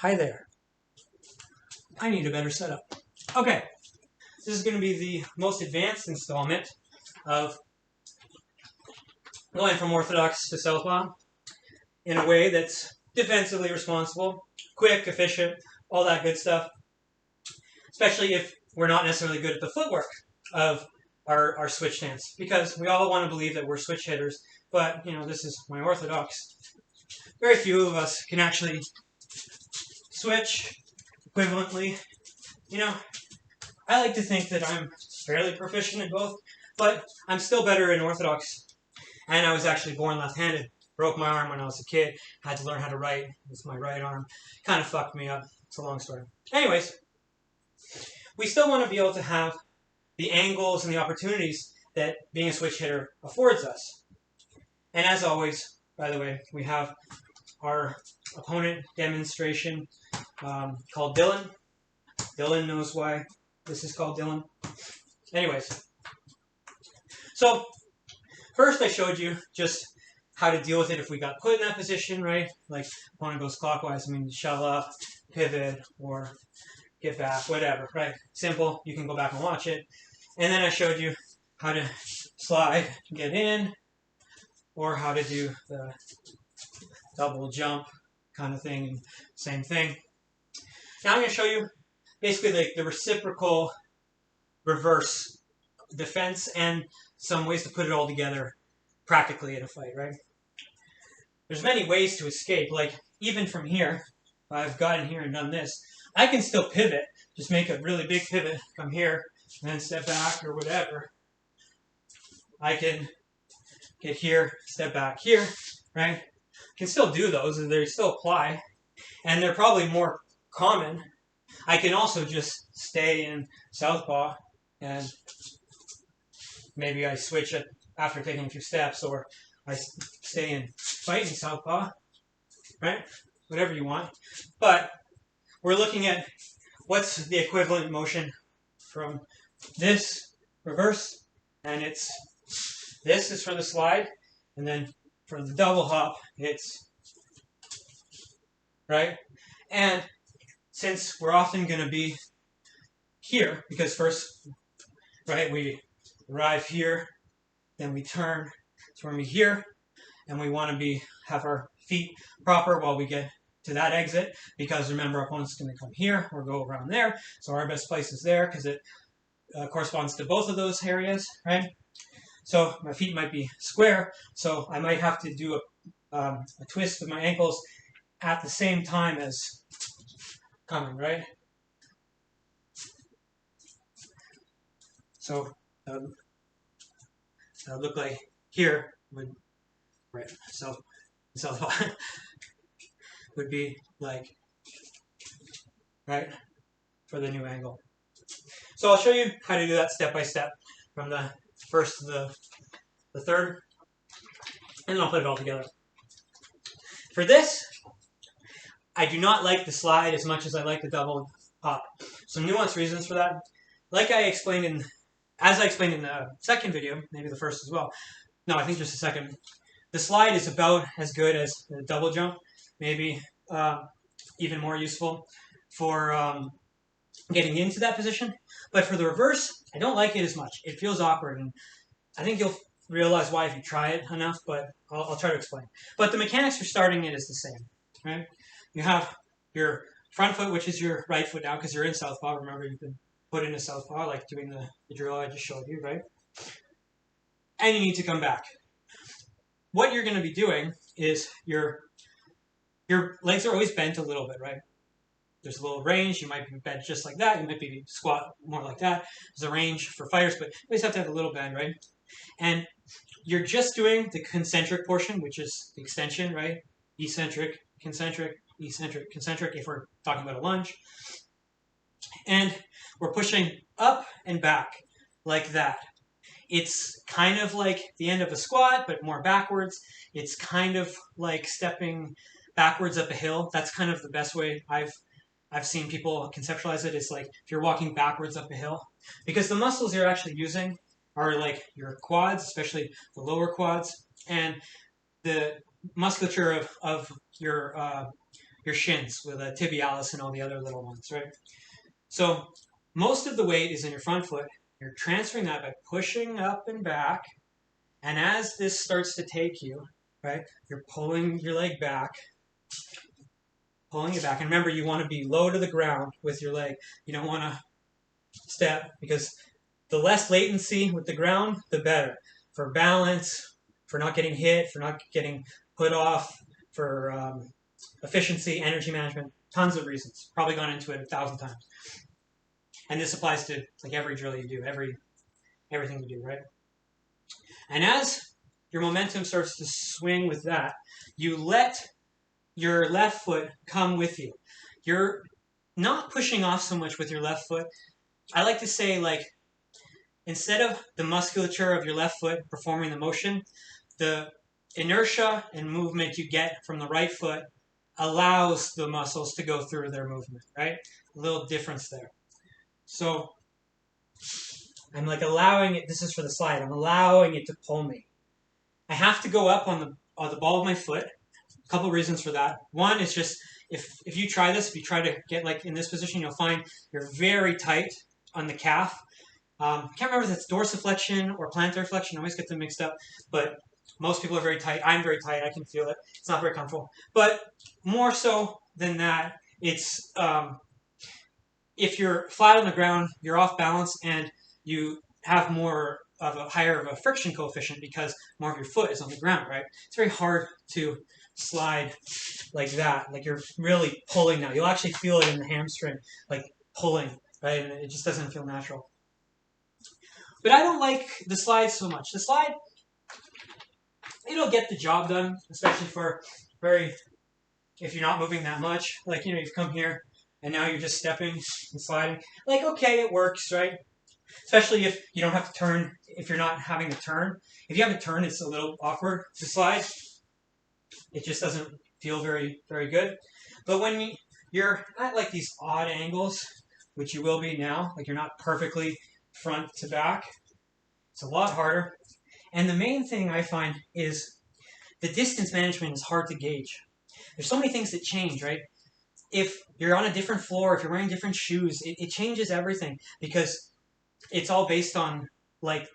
Hi there. I need a better setup. Okay, this is going to be the most advanced installment of going from Orthodox to Southpaw in a way that's defensively responsible, quick, efficient, all that good stuff, especially if we're not necessarily good at the footwork of our switch stance, because we all want to believe that we're switch hitters, but, this is my Orthodox. Very few of us can actually switch equivalently. I like to think that I'm fairly proficient in both, but I'm still better in Orthodox. And I was actually born left-handed. Broke my arm when I was a kid. Had to learn how to write with my right arm. Kind of fucked me up. It's a long story. Anyways, we still want to be able to have the angles and the opportunities that being a switch hitter affords us. And as always, by the way, we have our opponent demonstration called Dylan. Dylan knows why this is called Dylan. Anyways, so first I showed you just how to deal with it if we got put in that position, right? Like opponent goes clockwise, shell up, pivot, or get back, whatever, right? Simple, you can go back and watch it. And then I showed you how to slide, get in, or how to do the double jump kind of thing, same thing. Now I'm going to show you basically like the reciprocal reverse defense and some ways to put it all together practically in a fight, right? There's many ways to escape. Like even from here, if I've gotten here and done this, I can still pivot, just make a really big pivot, come here, and then step back or whatever. I can get here, step back here, right? I can still do those, and they still apply, and they're probably more common. I can also just stay in Southpaw and maybe I switch it after taking a few steps, or I stay in fighting Southpaw, right? Whatever you want. But we're looking at what's the equivalent motion from this reverse, and this is for the slide, and then for the double hop, it's right. And since we're often going to be here, because first, right, we arrive here, then we turn, so we're going to be here, and we want to have our feet proper while we get to that exit, because remember, our opponent's going to come here or go around there, so our best place is there because it corresponds to both of those areas, right? So my feet might be square, so I might have to do a twist with my ankles at the same time as coming, right? So that would look like here would, right? So would be like, right, for the new angle. So I'll show you how to do that step by step from the first to the third, and then I'll put it all together. For this, I do not like the slide as much as I like the double hop. Some nuanced reasons for that. Like as I explained in the second video, maybe the first as well. No, I think just the second. The slide is about as good as the double jump, maybe even more useful for getting into that position. But for the reverse, I don't like it as much. It feels awkward, and I think you'll realize why if you try it enough, but I'll try to explain. But the mechanics for starting it is the same, right? You have your front foot, which is your right foot now, because you're in Southpaw. Remember, you've been put into Southpaw, like doing the drill I just showed you, right? And you need to come back. What you're going to be doing is your legs are always bent a little bit, right? There's a little range. You might be bent just like that. You might be squat more like that. There's a range for fighters, but you always have to have a little bend, right? And you're just doing the concentric portion, which is the extension, right? Eccentric, concentric, eccentric, concentric, if we're talking about a lunge. And we're pushing up and back like that. It's kind of like the end of a squat, but more backwards. It's kind of like stepping backwards up a hill. That's kind of the best way I've seen people conceptualize it. It's like if you're walking backwards up a hill. Because the muscles you're actually using are like your quads, especially the lower quads, and the musculature of your your shins with a tibialis and all the other little ones, right? So most of the weight is in your front foot. You're transferring that by pushing up and back. And as this starts to take you, right, you're pulling your leg back, pulling it back. And remember, you want to be low to the ground with your leg. You don't want to step, because the less latency with the ground, the better. For balance, for not getting hit, for not getting put off, for efficiency, energy management, tons of reasons. Probably gone into it 1,000 times. And this applies to like every drill you do, everything you do, right? And as your momentum starts to swing with that, you let your left foot come with you. You're not pushing off so much with your left foot. I like to say, like, instead of the musculature of your left foot performing the motion, the inertia and movement you get from the right foot allows the muscles to go through their movement, right? A little difference there. So I'm like allowing it, this is for the slide, I'm allowing it to pull me. I have to go up on the ball of my foot. A couple reasons for that. One is just, if you try this, if you try to get like in this position, you'll find you're very tight on the calf. I can't remember if it's dorsiflexion or plantar flexion. I always get them mixed up. But most people are very tight. I'm very tight. I can feel it. It's not very comfortable. But more so than that, it's if you're flat on the ground, you're off balance, and you have more of a higher of a friction coefficient because more of your foot is on the ground, right? It's very hard to slide like that. Like you're really pulling now. You'll actually feel it in the hamstring, like pulling, right? And it just doesn't feel natural. But I don't like the slide so much. The slide, it'll get the job done, especially for if you're not moving that much. Like, you know, you've come here and now you're just stepping and sliding. Like, okay, it works, right? Especially if you don't have to turn, if you're not having to turn. If you have to turn, it's a little awkward to slide. It just doesn't feel very, very good. But when you're at like these odd angles, which you will be now, like you're not perfectly front to back, it's a lot harder. And the main thing I find is the distance management is hard to gauge. There's so many things that change, right? If you're on a different floor, if you're wearing different shoes, it changes everything, because it's all based on like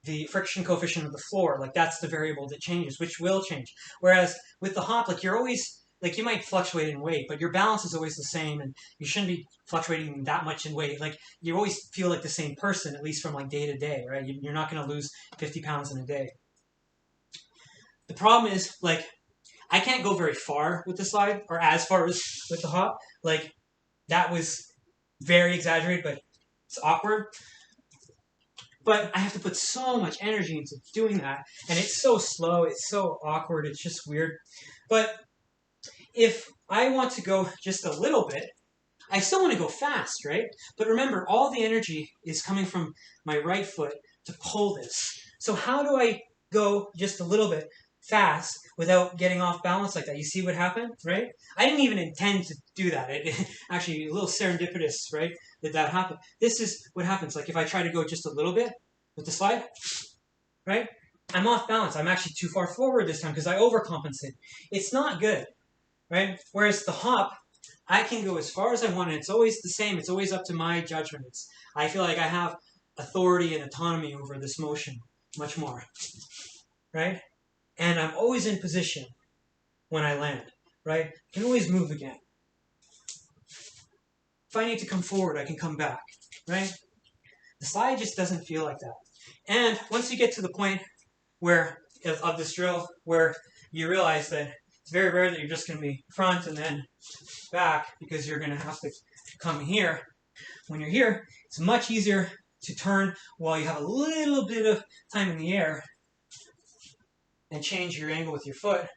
the friction coefficient of the floor. Like that's the variable that changes, which will change. Whereas with the hop, like you're always, like you might fluctuate in weight, but your balance is always the same, and you shouldn't be fluctuating that much in weight. Like you always feel like the same person, at least from like day to day, right? You're not going to lose 50 pounds in a day. The problem is, like, I can't go very far with the slide, or as far as with the hop. Like that was very exaggerated, but it's awkward. But I have to put so much energy into doing that, and it's so slow, it's so awkward, it's just weird. But if I want to go just a little bit, I still want to go fast, right? But remember, all the energy is coming from my right foot to pull this. So how do I go just a little bit fast without getting off balance like that? You see what happened, right? I didn't even intend to do that. It actually, a little serendipitous, right, that happened. This is what happens. Like if I try to go just a little bit with the slide, right, I'm off balance. I'm actually too far forward this time because I overcompensate. It's not good, right? Whereas the hop, I can go as far as I want, and it's always the same. It's always up to my judgment. I feel like I have authority and autonomy over this motion much more, right? And I'm always in position when I land, right? I can always move again. If I need to come forward, I can come back, right? The slide just doesn't feel like that. And once you get to the point where of this drill where you realize that it's very rare that you're just going to be front and then back, because you're going to have to come here. When you're here, it's much easier to turn while you have a little bit of time in the air and change your angle with your foot,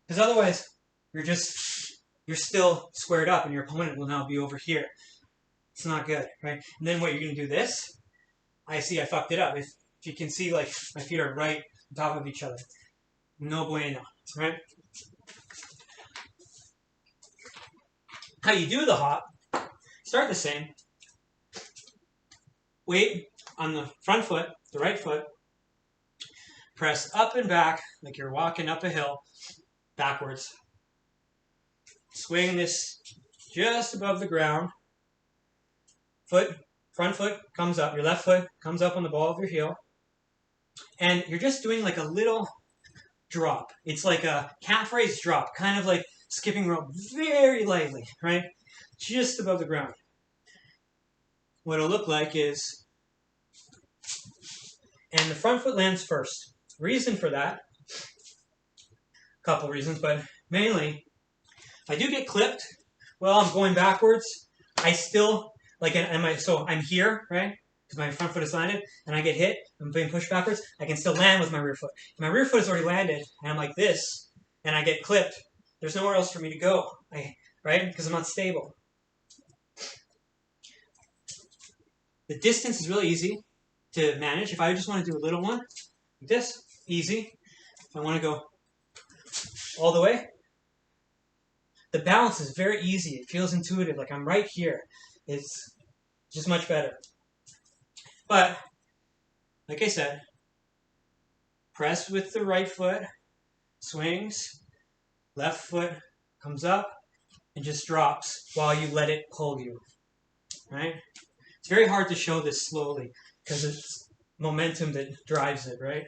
because otherwise you're still squared up and your opponent will now be over here. It's not good, right? And then what, you're going to do this? I see I fucked it up. If you can see, like, my feet are right on top of each other. No bueno, right? How you do the hop, start the same. Weight on the front foot, the right foot. Press up and back like you're walking up a hill, backwards. swing this just above the ground. Front foot comes up, your left foot comes up on the ball of your heel, and you're just doing like a little drop. It's like a calf raise drop, kind of like skipping rope very lightly, right? Just above the ground. What it'll look like is, and the front foot lands first. Reason for that, a couple reasons, but mainly, if I do get clipped while I'm going backwards, I still, like, so I'm here, right? Because my front foot is landed, and I get hit, I'm being pushed backwards, I can still land with my rear foot. If my rear foot is already landed, and I'm like this, and I get clipped, there's nowhere else for me to go, right? Because I'm not stable. The distance is really easy to manage. If I just want to do a little one, like this, easy. If I want to go all the way, the balance is very easy. It feels intuitive, like I'm right here. It's just much better. But, like I said, press with the right foot, swings, left foot comes up, and just drops while you let it pull you, right? It's very hard to show this slowly because it's momentum that drives it, right?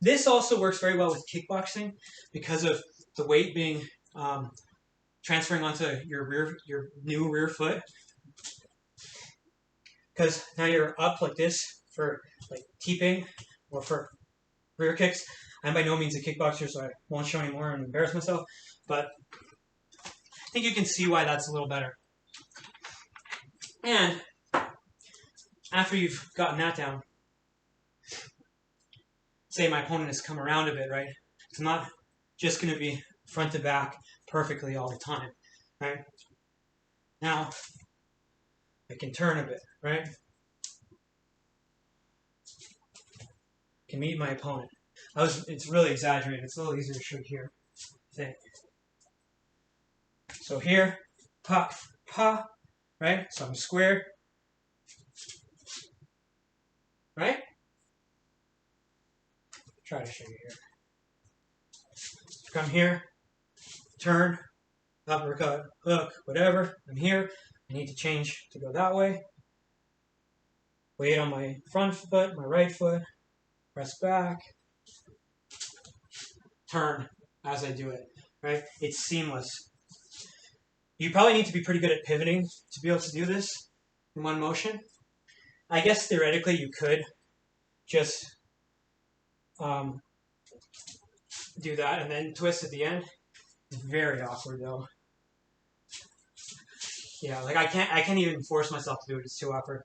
This also works very well with kickboxing because of the weight being transferring onto your new rear foot. Because now you're up like this for like keeping or for rear kicks. I'm by no means a kickboxer, so I won't show any more and embarrass myself. But I think you can see why that's a little better. And after you've gotten that down, say my opponent has come around a bit, right? It's not just going to be front to back perfectly all the time, right? Now, I can turn a bit, right? Can meet my opponent. It's really exaggerated. It's a little easier to show here, I think. So here, pa, pa, right? So I'm squared, right? Try to show you here. Come here, turn, uppercut, hook, whatever. I'm here. I need to change to go that way. Weight on my front foot, my right foot. Press back. Turn as I do it, right? It's seamless. You probably need to be pretty good at pivoting to be able to do this in one motion. I guess theoretically you could just do that and then twist at the end. It's very awkward though. Yeah, like I can't even force myself to do it. It's too awkward.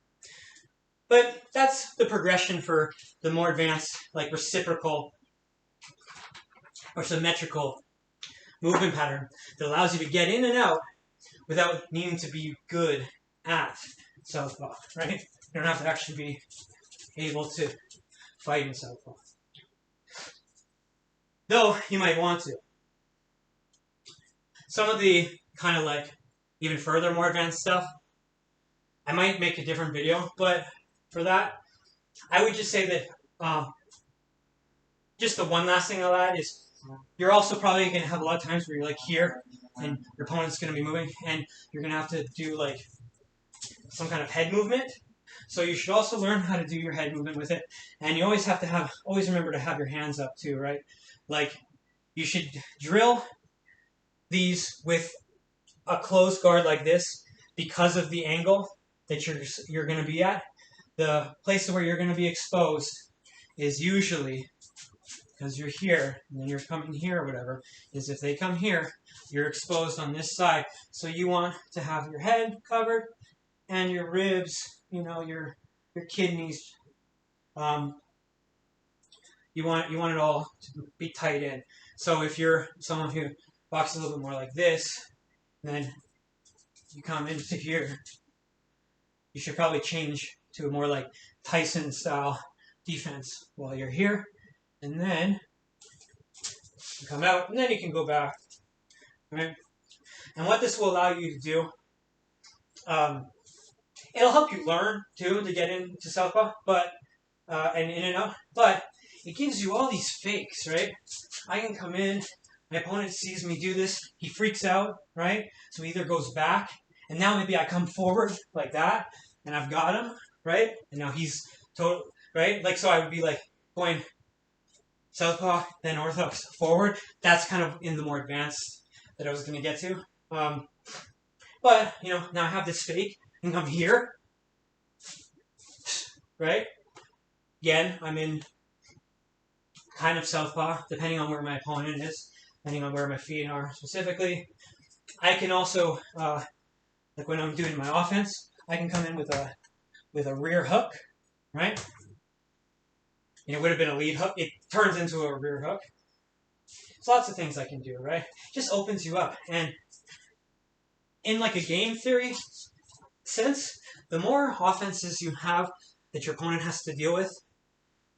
But that's the progression for the more advanced, like reciprocal or symmetrical movement pattern that allows you to get in and out without needing to be good at Southpaw, right? You don't have to actually be able to fight in Southpaw. Though you might want to. Some of the kind of like even further, more advanced stuff, I might make a different video, but for that, I would just say that just the one last thing I'll add is you're also probably going to have a lot of times where you're like here and your opponent's going to be moving and you're going to have to do like some kind of head movement. So you should also learn how to do your head movement with it. And you always have to always remember to have your hands up too, right? Like you should drill these with a closed guard like this because of the angle that you're going to be at. The places where you're going to be exposed is usually, because you're here, and then you're coming here or whatever, is if they come here, you're exposed on this side. So you want to have your head covered and your ribs, you know, your kidneys. You want it all to be tight in. So if you're someone who boxes a little bit more like this, then you come into here, you should probably change to a more like Tyson style defense while you're here, and then you come out, and then you can go back, right? And what this will allow you to do, it'll help you learn too to get into Southpaw, but and in and out, but it gives you all these fakes, right? I can come in, my opponent sees me do this, he freaks out, right? So he either goes back, and now maybe I come forward like that, and I've got him, right? And now he's total, right? Like, so I would be like going Southpaw, then Orthodox forward. That's kind of in the more advanced that I was going to get to. But, you know, now I have this fake, and come here, right? Again, I'm in kind of Southpaw, depending on where my opponent is, depending on where my feet are specifically. I can also, like when I'm doing my offense, I can come in with a rear hook, right? And it would have been a lead hook. It turns into a rear hook. There's lots of things I can do, right? It just opens you up. And in like a game theory sense, the more offenses you have that your opponent has to deal with,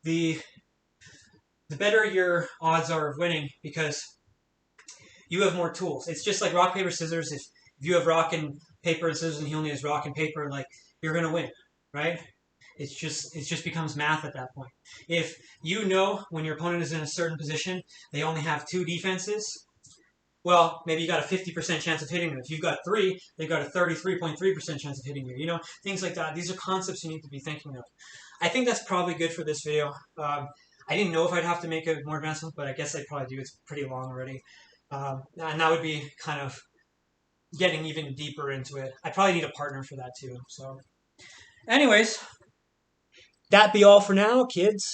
the better your odds are of winning because you have more tools. It's just like rock, paper, scissors. If you have rock and paper and scissors and he only has rock and paper, like, you're going to win, right? It just becomes math at that point. If you know when your opponent is in a certain position, they only have 2 defenses, well, maybe you got a 50% chance of hitting them. If you've got 3, they've got a 33.3% chance of hitting you. You know, things like that. These are concepts you need to be thinking of. I think that's probably good for this video. I didn't know if I'd have to make a more advanced one, but I guess I probably do. It's pretty long already. And that would be kind of getting even deeper into it. I probably need a partner for that too. So anyways, that be all for now, kids.